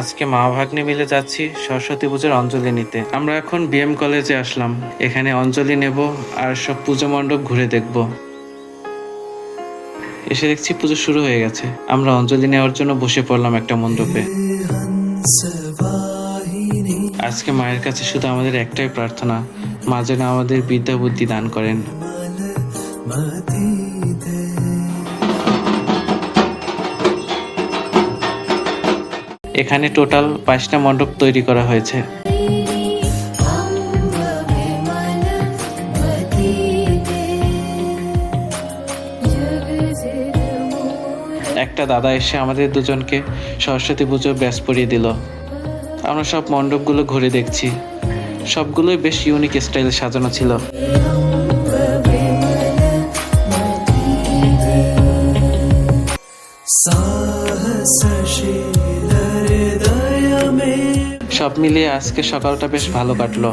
আজকে মা ভাগ্নে মিলে যাচ্ছি সরস্বতী পুজোর অঞ্জলি নিতে। আমরা এখন বিএম কলেজে আসলাম, এখানে অঞ্জলি নেব আর সব পুজো মণ্ডপ ঘুরে দেখব। এসে দেখছি পুজো শুরু হয়ে গেছে। আমরা অঞ্জলি নেওয়ার জন্য বসে পড়লাম একটা মণ্ডপে। আজকে মায়ের কাছে শুধু আমাদের একটাই প্রার্থনা, মা যেন আমাদের বিদ্যা বুদ্ধি দান করেন। এখানে টোটাল 5টা মণ্ডপ তৈরি করা হয়েছে। একটা দাদা এসে আমাদের দুজনকে সরস্বতী পুজোর ব্যাচ পরিয়ে দিল। আমরা সব মণ্ডপগুলো ঘুরে দেখছি, সবগুলোই বেশ ইউনিক স্টাইলে সাজানো ছিল। সব মিলিয়ে আজকে সকালটা বেশ ভালো কাটলো।